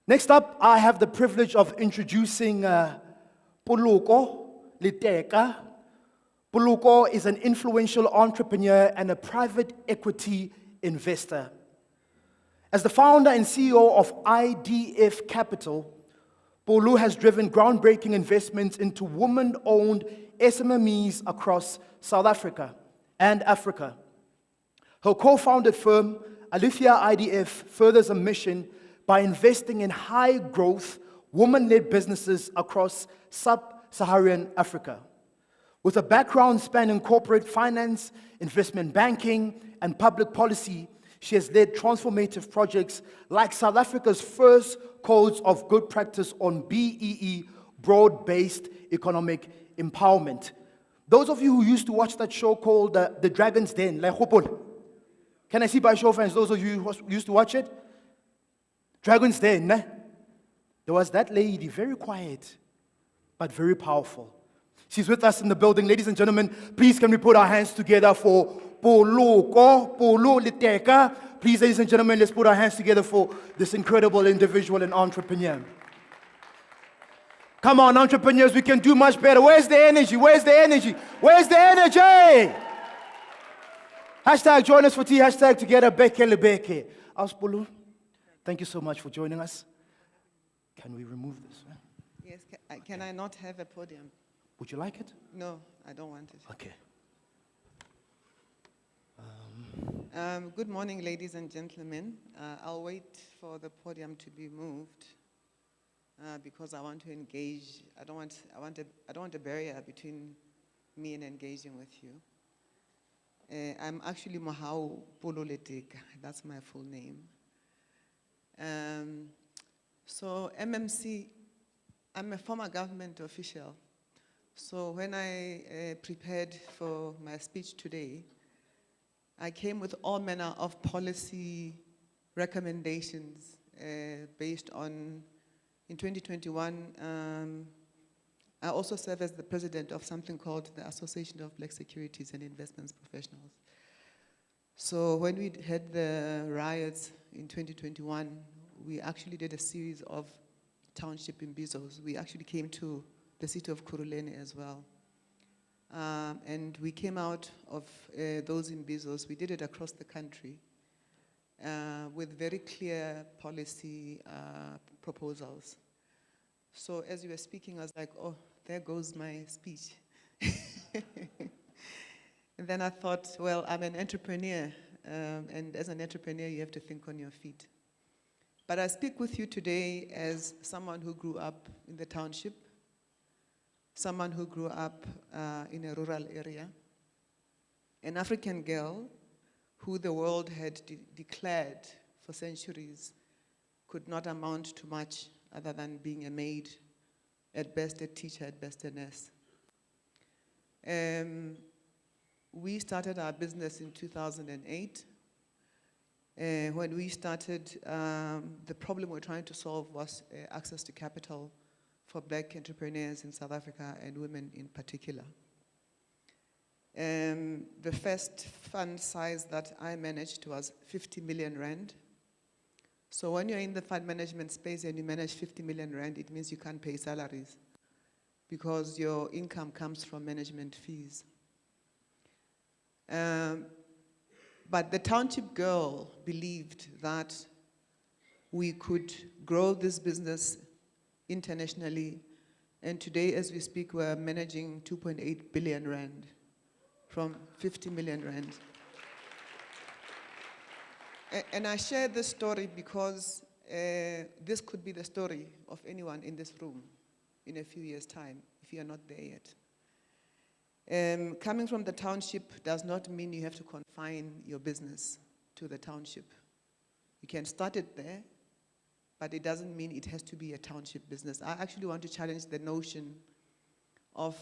Next up, I have the privilege of introducing Poloko, letheka. Poloko is an influential entrepreneur and a private equity investor. As the founder and CEO of IDF Capital, Poloko has driven groundbreaking investments into women-owned SMMEs across South Africa and Africa. Her co-founded firm, Aletheka IDF, furthers a mission by investing in high-growth, woman-led businesses across sub-Saharan Africa. With a background spanning corporate finance, investment banking, and public policy, she has led transformative projects like South Africa's first Codes of Good Practice on BEE, Broad-Based Economic Empowerment. Those of you who used to watch that show called The Dragon's Den, can I see by show of hands those of you who used to watch it? Dragon's Den, ne? There was that lady, very quiet, but very powerful. She's with us in the building. Ladies and gentlemen, please can we put our hands together for Poloko, letheka. Please, ladies and gentlemen, let's put our hands together for this incredible individual and entrepreneur. Come on, entrepreneurs, we can do much better. Where's the energy? Where's the energy? Where's the energy? Hashtag join us for tea, hashtag together, beke lebeke. Polo, thank you so much for joining us. Can we remove this? Yes, can I not have a podium? Would you like it? No, I don't want it. Okay. Good morning, ladies and gentlemen. I'll wait for the podium to be moved because I want to engage. I don't want a barrier between me and engaging with you. I'm actually Mohau Polo letheka. That's my full name. So MMC, I'm a former government official. So when I prepared for my speech today, I came with all manner of policy recommendations based on, in 2021, I also serve as the president of something called the Association of Black Securities and Investments Professionals. So when we had the riots in 2021, we actually did a series of township imbizos. We actually came to the city of Kuruleni as well. And we came out of those imbizos. We did it across the country with very clear policy proposals. So as you were speaking, I was like, oh, there goes my speech. And then I thought, well, I'm an entrepreneur. And as an entrepreneur, you have to think on your feet. But I speak with you today as someone who grew up in the township, someone who grew up in a rural area, an African girl who the world had declared for centuries could not amount to much other than being a maid, at best a teacher, at best a nurse. We started our business in 2008. When we started, the problem we're trying to solve was access to capital for black entrepreneurs in South Africa and women in particular. The first fund size that I managed was 50 million rand. So when you're in the fund management space and you manage 50 million rand, it means you can't pay salaries because your income comes from management fees. But the township girl believed that we could grow this business internationally, and today as we speak we're managing 2.8 billion rand from 50 million rand. And I share this story because this could be the story of anyone in this room in a few years' time, if you're not there yet. Coming from the township does not mean you have to confine your business to the township. You can start it there, but it doesn't mean it has to be a township business. I actually want to challenge the notion of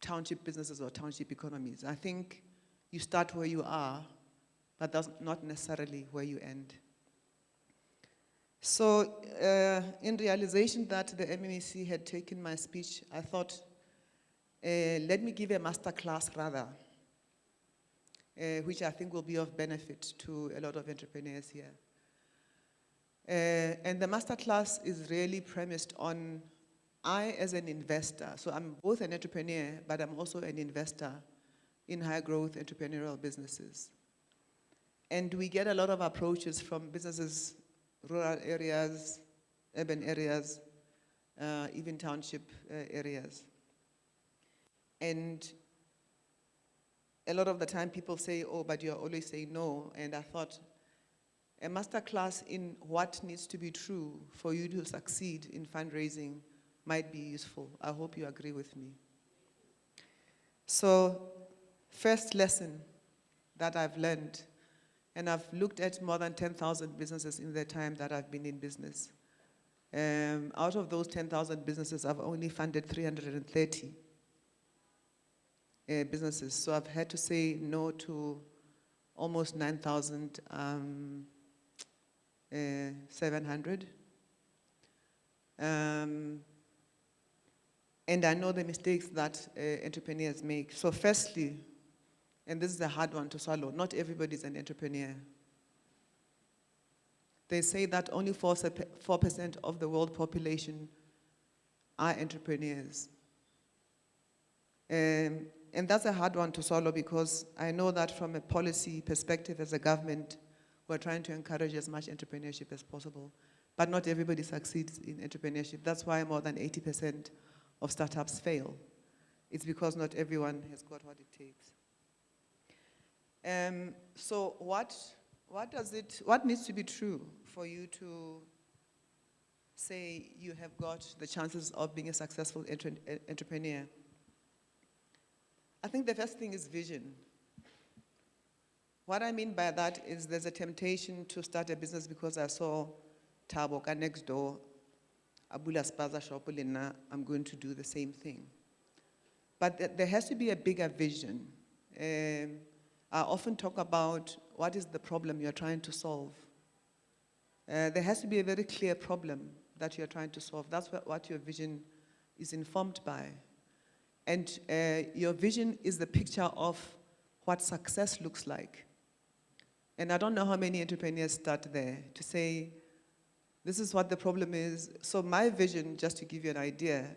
township businesses or township economies. I think you start where you are, but that's not necessarily where you end. So in realization that the MEC had taken my speech, I thought, let me give a master class rather, which I think will be of benefit to a lot of entrepreneurs here. And the masterclass is really premised on I as an investor. So I'm both an entrepreneur, but I'm also an investor in high growth entrepreneurial businesses. And we get a lot of approaches from businesses, rural areas, urban areas, even township areas. And a lot of the time people say, oh, but you're always saying no. And I thought a masterclass in what needs to be true for you to succeed in fundraising might be useful. I hope you agree with me. So, first lesson that I've learned, and I've looked at more than 10,000 businesses in the time that I've been in business. Out of those 10,000 businesses, I've only funded 330 businesses. So I've had to say no to almost 9,700. And I know the mistakes that entrepreneurs make. So firstly, and this is a hard one to swallow, not everybody is an entrepreneur. They say that only 4% of the world population are entrepreneurs. And that's a hard one to swallow because I know that from a policy perspective as a government, we're trying to encourage as much entrepreneurship as possible. But not everybody succeeds in entrepreneurship. That's why more than 80% of startups fail. It's because not everyone has got what it takes. So what needs to be true for you to say you have got the chances of being a successful entrepreneur? I think the first thing is vision. What I mean by that is there's a temptation to start a business because I saw Taboka next door, Abula Spaza shop, I'm going to do the same thing. But there has to be a bigger vision. I often talk about what is the problem you're trying to solve. There has to be a very clear problem that you're trying to solve. That's what your vision is informed by. And your vision is the picture of what success looks like. And I don't know how many entrepreneurs start there to say, this is what the problem is. So my vision, just to give you an idea,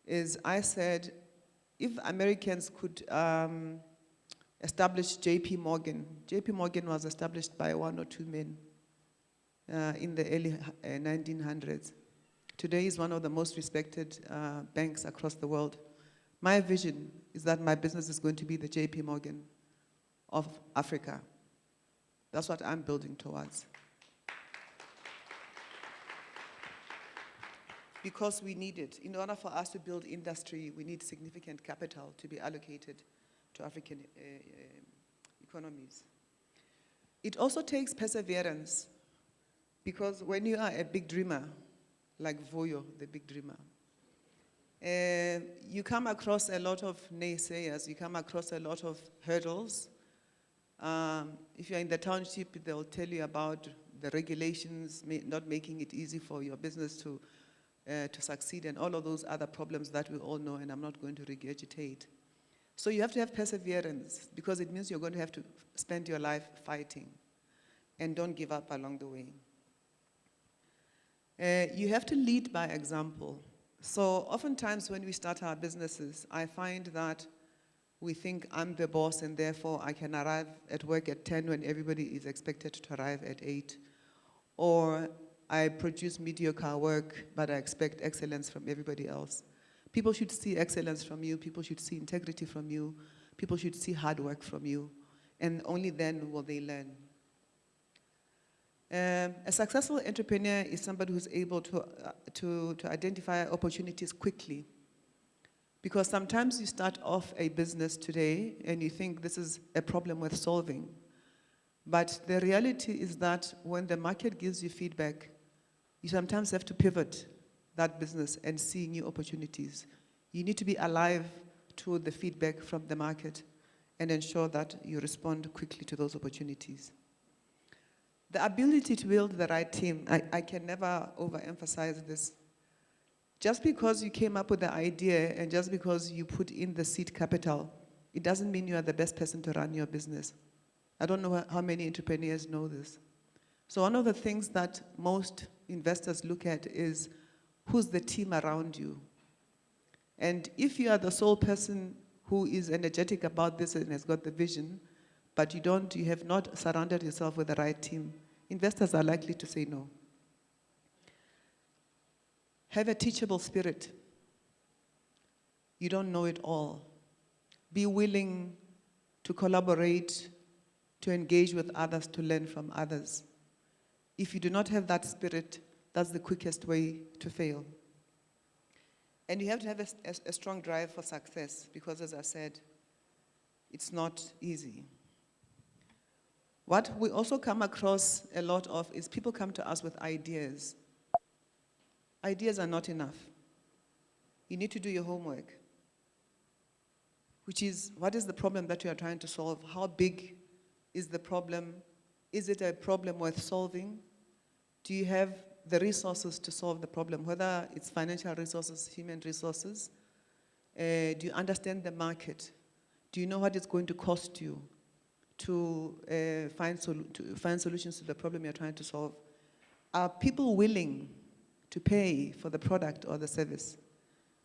is I said, if Americans could establish JP Morgan. JP Morgan was established by one or two men in the early 1900s. Today is one of the most respected banks across the world. My vision is that my business is going to be the JP Morgan of Africa. That's what I'm building towards. Because we need it. In order for us to build industry, we need significant capital to be allocated to African economies. It also takes perseverance, because when you are a big dreamer, like Voyo, the big dreamer, you come across a lot of naysayers, you come across a lot of hurdles. If you're in the township, they'll tell you about the regulations not making it easy for your business to succeed, and all of those other problems that we all know, and I'm not going to regurgitate. So you have to have perseverance, because it means you're going to have to spend your life fighting, and don't give up along the way. You have to lead by example. So oftentimes when we start our businesses, I find that we think I'm the boss and therefore I can arrive at work at 10 when everybody is expected to arrive at 8. Or I produce mediocre work, but I expect excellence from everybody else. People should see excellence from you, people should see integrity from you, people should see hard work from you, and only then will they learn. A successful entrepreneur is somebody who's able to identify opportunities quickly. Because sometimes you start off a business today and you think this is a problem worth solving. But the reality is that when the market gives you feedback, you sometimes have to pivot that business and see new opportunities. You need to be alive to the feedback from the market and ensure that you respond quickly to those opportunities. The ability to build the right team, I can never overemphasize this. Just because you came up with the idea and just because you put in the seed capital, it doesn't mean you are the best person to run your business. I don't know how many entrepreneurs know this. So one of the things that most investors look at is who's the team around you. And if you are the sole person who is energetic about this and has got the vision, but you have not surrounded yourself with the right team, investors are likely to say no. Have a teachable spirit. You don't know it all. Be willing to collaborate, to engage with others, to learn from others. If you do not have that spirit, that's the quickest way to fail. And you have to have a strong drive for success, because as I said, it's not easy. What we also come across a lot of is people come to us with ideas. Ideas are not enough. You need to do your homework, which is, what is the problem that you are trying to solve? How big is the problem? Is it a problem worth solving? Do you have the resources to solve the problem, whether it's financial resources, human resources? Do you understand the market? Do you know what it's going to cost you to find solutions to the problem you're trying to solve? Are people willing to pay for the product or the service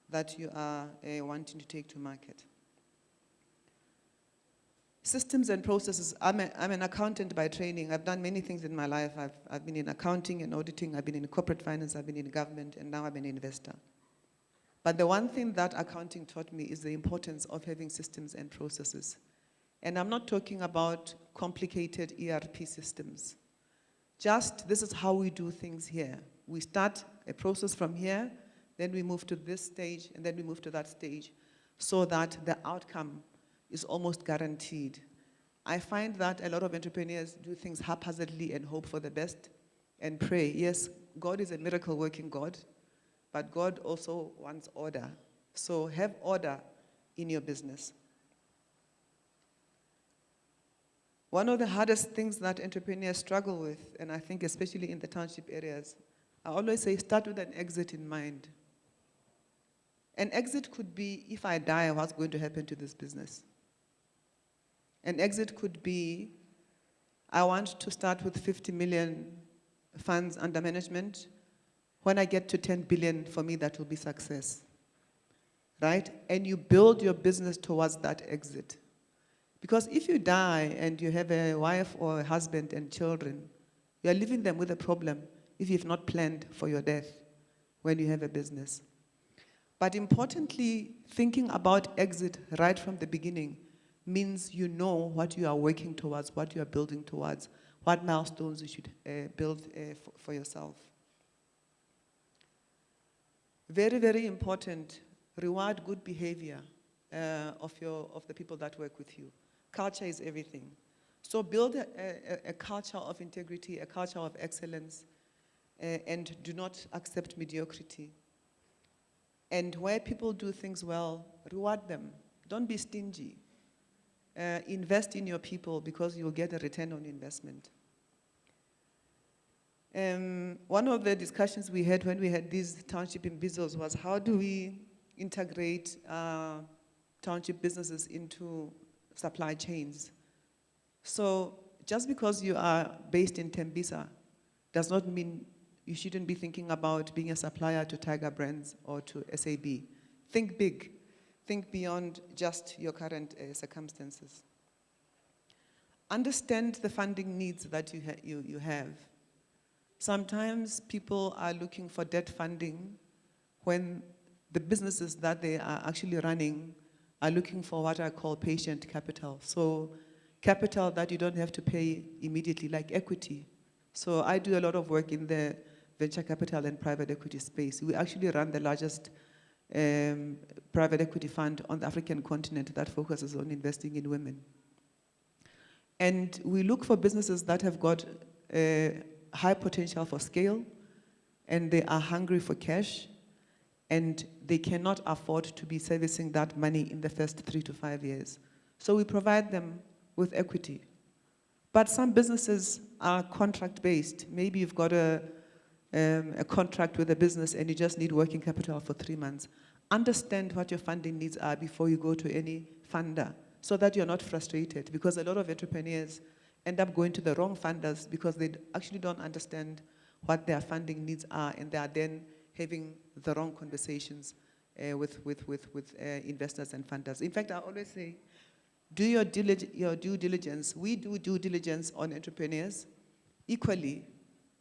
that you are wanting to take to market? Systems and processes. I'm an accountant by training. I've done many things in my life. I've been in accounting and auditing. I've been in corporate finance. I've been in government. And now I'm an investor. But the one thing that accounting taught me is the importance of having systems and processes. And I'm not talking about complicated ERP systems. Just, this is how we do things here. We start a process from here, then we move to this stage, and then we move to that stage, so that the outcome is almost guaranteed. I find that a lot of entrepreneurs do things haphazardly and hope for the best and pray. Yes, God is a miracle-working God, but God also wants order. So have order in your business. One of the hardest things that entrepreneurs struggle with, and I think especially in the township areas, I always say start with an exit in mind. An exit could be, if I die, what's going to happen to this business? An exit could be, I want to start with 50 million funds under management. When I get to 10 billion, for me, that will be success, right? And you build your business towards that exit. Because if you die and you have a wife or a husband and children, you are leaving them with a problem if you've not planned for your death when you have a business. But importantly, thinking about exit right from the beginning means you know what you are working towards, what you are building towards, what milestones you should build for yourself. Very, very important, reward good behavior of the people that work with you. Culture is everything. So build a culture of integrity, a culture of excellence, and do not accept mediocrity. And where people do things well, reward them. Don't be stingy. Invest in your people, because you'll get a return on investment. One of the discussions we had when we had these township imbizos was, how do we integrate township businesses into supply chains? So just because you are based in Tembisa does not mean you shouldn't be thinking about being a supplier to Tiger Brands or to SAB. Think big. Think beyond just your current circumstances. Understand the funding needs that you have. Sometimes people are looking for debt funding when the businesses that they are actually running are looking for what I call patient capital. So capital that you don't have to pay immediately, like equity. So I do a lot of work in the venture capital and private equity space. We actually run the largest private equity fund on the African continent that focuses on investing in women. And we look for businesses that have got high potential for scale, and they are hungry for cash, and they cannot afford to be servicing that money in the first 3 to 5 years. So we provide them with equity. But some businesses are contract-based. Maybe you've got a contract with a business and you just need working capital for 3 months. Understand what your funding needs are before you go to any funder, so that you're not frustrated, because a lot of entrepreneurs end up going to the wrong funders because they actually don't understand what their funding needs are, and they are then having the wrong conversations with investors and funders. In fact, I always say, do your due diligence. We do due diligence on entrepreneurs. Equally,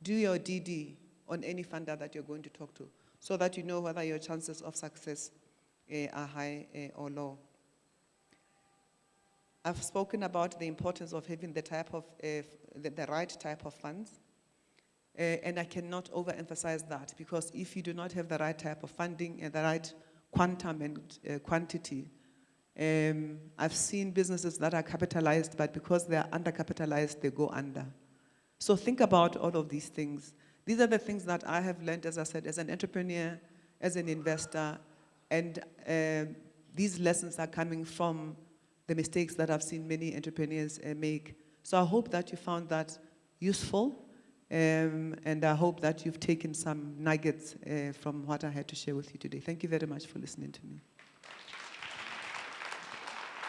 do your DD on any funder that you're going to talk to, so that you know whether your chances of success are high or low. I've spoken about the importance of having the right type of funds. And I cannot overemphasize that, because if you do not have the right type of funding and the right quantum and quantity, I've seen businesses that are capitalized, but because they are undercapitalized, they go under. So think about all of these things. These are the things that I have learned, as I said, as an entrepreneur, as an investor, and these lessons are coming from the mistakes that I've seen many entrepreneurs make. So I hope that you found that useful. And I hope that you've taken some nuggets from what I had to share with you today. Thank you very much for listening to me.